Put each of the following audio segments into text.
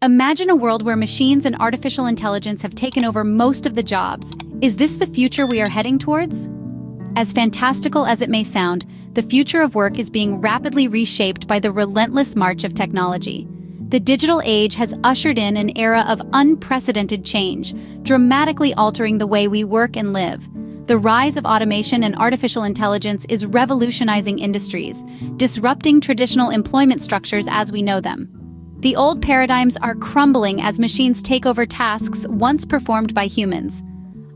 Imagine a world where machines and artificial intelligence have taken over most of the jobs. Is this the future we are heading towards? As fantastical as it may sound, the future of work is being rapidly reshaped by the relentless march of technology. The digital age has ushered in an era of unprecedented change, dramatically altering the way we work and live. The rise of automation and artificial intelligence is revolutionizing industries, disrupting traditional employment structures as we know them. The old paradigms are crumbling as machines take over tasks once performed by humans.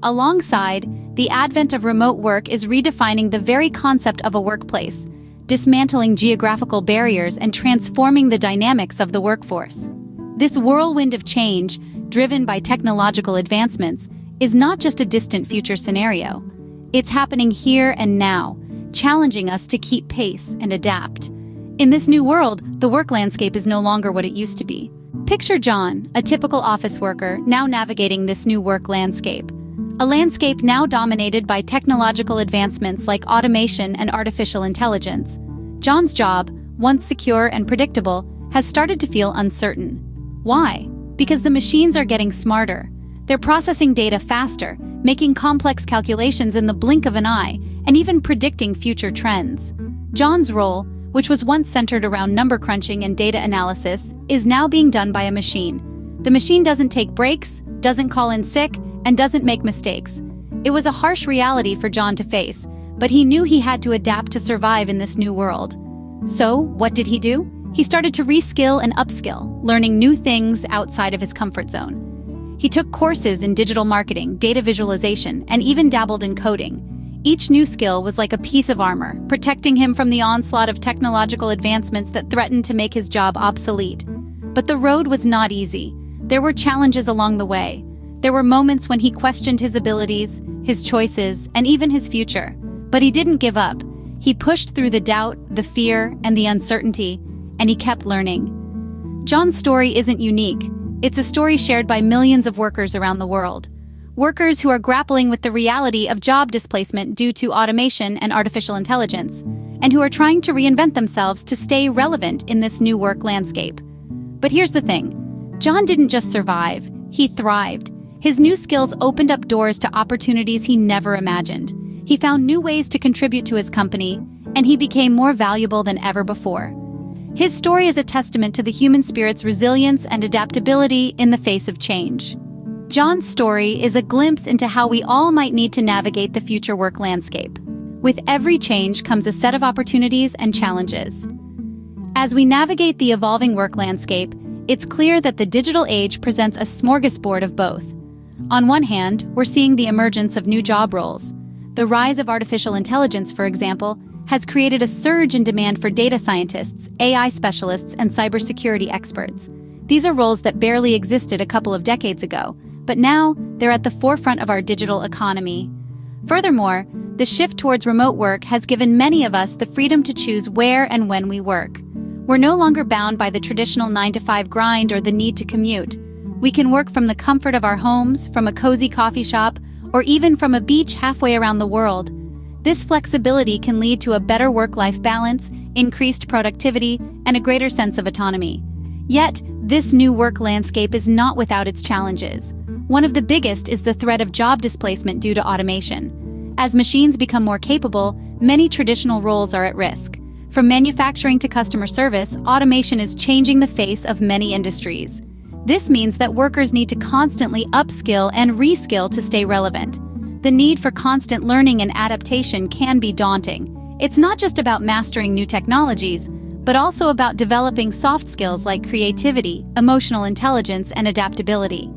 Alongside, the advent of remote work is redefining the very concept of a workplace, dismantling geographical barriers and transforming the dynamics of the workforce. This whirlwind of change, driven by technological advancements, is not just a distant future scenario. It's happening here and now, challenging us to keep pace and adapt. In this new world, the work landscape is no longer what it used to be. Picture John, a typical office worker, now navigating this new work landscape. A landscape now dominated by technological advancements like automation and artificial intelligence. John's job, once secure and predictable, has started to feel uncertain. Why? Because the machines are getting smarter. They're processing data faster, making complex calculations in the blink of an eye, and even predicting future trends. John's role, which was once centered around number crunching and data analysis, is now being done by a machine. The machine doesn't take breaks, doesn't call in sick, and doesn't make mistakes. It was a harsh reality for John to face, but he knew he had to adapt to survive in this new world. So, what did he do? He started to reskill and upskill, learning new things outside of his comfort zone. He took courses in digital marketing, data visualization, and even dabbled in coding. Each new skill was like a piece of armor, protecting him from the onslaught of technological advancements that threatened to make his job obsolete. But the road was not easy. There were challenges along the way. There were moments when he questioned his abilities, his choices, and even his future. But he didn't give up. He pushed through the doubt, the fear, and the uncertainty, and he kept learning. John's story isn't unique. It's a story shared by millions of workers around the world. Workers who are grappling with the reality of job displacement due to automation and artificial intelligence, and who are trying to reinvent themselves to stay relevant in this new work landscape. But here's the thing. John didn't just survive, he thrived. His new skills opened up doors to opportunities he never imagined. He found new ways to contribute to his company, and he became more valuable than ever before. His story is a testament to the human spirit's resilience and adaptability in the face of change. John's story is a glimpse into how we all might need to navigate the future work landscape. With every change comes a set of opportunities and challenges. As we navigate the evolving work landscape, it's clear that the digital age presents a smorgasbord of both. On one hand, we're seeing the emergence of new job roles. The rise of artificial intelligence, for example, has created a surge in demand for data scientists, AI specialists, and cybersecurity experts. These are roles that barely existed a couple of decades ago, but now they're at the forefront of our digital economy. Furthermore, the shift towards remote work has given many of us the freedom to choose where and when we work. We're no longer bound by the traditional 9-to-5 grind or the need to commute. We can work from the comfort of our homes, from a cozy coffee shop, or even from a beach halfway around the world. This flexibility can lead to a better work-life balance, increased productivity, and a greater sense of autonomy. Yet, this new work landscape is not without its challenges. One of the biggest is the threat of job displacement due to automation. As machines become more capable, many traditional roles are at risk. From manufacturing to customer service, automation is changing the face of many industries. This means that workers need to constantly upskill and reskill to stay relevant. The need for constant learning and adaptation can be daunting. It's not just about mastering new technologies, but also about developing soft skills like creativity, emotional intelligence, and adaptability.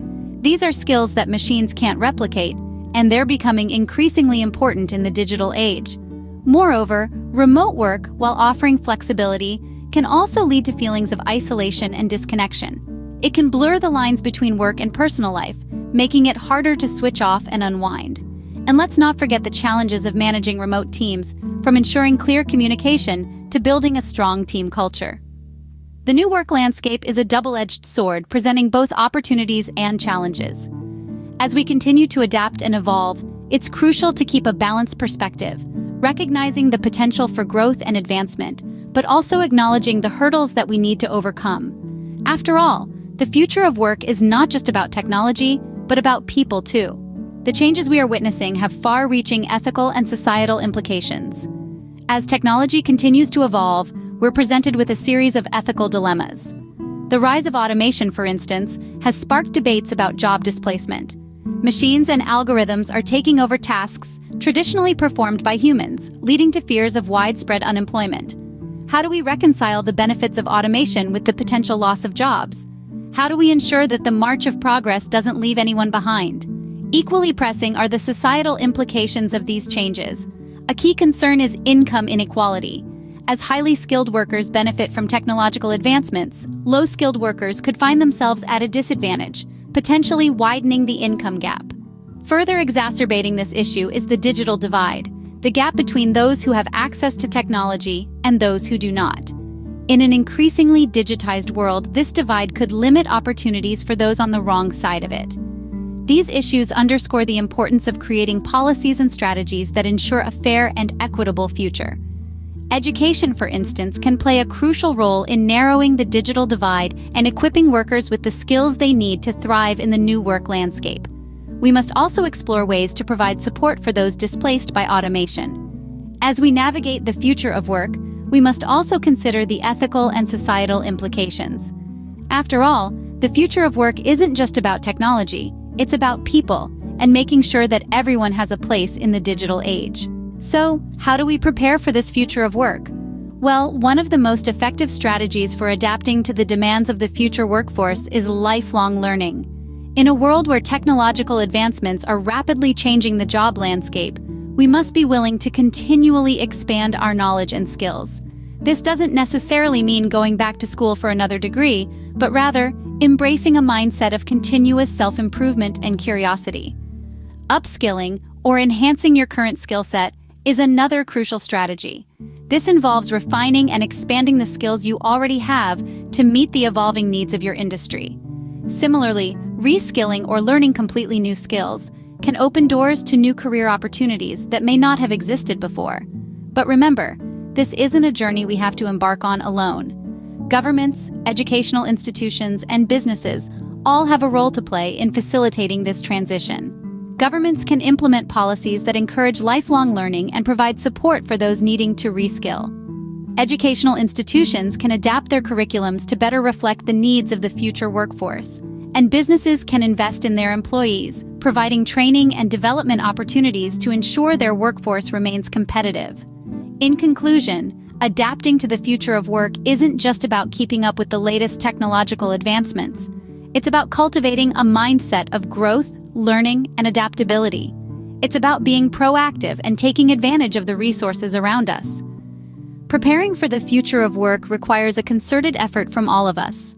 These are skills that machines can't replicate, and they're becoming increasingly important in the digital age. Moreover, remote work, while offering flexibility, can also lead to feelings of isolation and disconnection. It can blur the lines between work and personal life, making it harder to switch off and unwind. And let's not forget the challenges of managing remote teams, from ensuring clear communication to building a strong team culture. The new work landscape is a double-edged sword, presenting both opportunities and challenges. As we continue to adapt and evolve, it's crucial to keep a balanced perspective, recognizing the potential for growth and advancement, but also acknowledging the hurdles that we need to overcome. After all, The future of work is not just about technology, but about people too. The changes we are witnessing have far-reaching ethical and societal implications. As technology continues to evolve, we're presented with a series of ethical dilemmas. The rise of automation, for instance, has sparked debates about job displacement. Machines and algorithms are taking over tasks traditionally performed by humans, leading to fears of widespread unemployment. How do we reconcile the benefits of automation with the potential loss of jobs? How do we ensure that the march of progress doesn't leave anyone behind? Equally pressing are the societal implications of these changes. A key concern is income inequality. As highly skilled workers benefit from technological advancements, low-skilled workers could find themselves at a disadvantage, potentially widening the income gap. Further exacerbating this issue is the digital divide, the gap between those who have access to technology and those who do not. In an increasingly digitized world, this divide could limit opportunities for those on the wrong side of it. These issues underscore the importance of creating policies and strategies that ensure a fair and equitable future. Education, for instance, can play a crucial role in narrowing the digital divide and equipping workers with the skills they need to thrive in the new work landscape. We must also explore ways to provide support for those displaced by automation. As we navigate the future of work, we must also consider the ethical and societal implications. After all, the future of work isn't just about technology, it's about people and making sure that everyone has a place in the digital age. So, how do we prepare for this future of work? Well, one of the most effective strategies for adapting to the demands of the future workforce is lifelong learning. In a world where technological advancements are rapidly changing the job landscape, we must be willing to continually expand our knowledge and skills. This doesn't necessarily mean going back to school for another degree, but rather embracing a mindset of continuous self-improvement and curiosity. Upskilling, or enhancing your current skill set, is another crucial strategy. This involves refining and expanding the skills you already have to meet the evolving needs of your industry. Similarly, reskilling or learning completely new skills can open doors to new career opportunities that may not have existed before. But remember, this isn't a journey we have to embark on alone. Governments, educational institutions, and businesses all have a role to play in facilitating this transition. Governments can implement policies that encourage lifelong learning and provide support for those needing to reskill. Educational institutions can adapt their curriculums to better reflect the needs of the future workforce, and businesses can invest in their employees, providing training and development opportunities to ensure their workforce remains competitive. In conclusion, adapting to the future of work isn't just about keeping up with the latest technological advancements. It's about cultivating a mindset of growth, learning, and adaptability. It's about being proactive and taking advantage of the resources around us. Preparing for the future of work requires a concerted effort from all of us.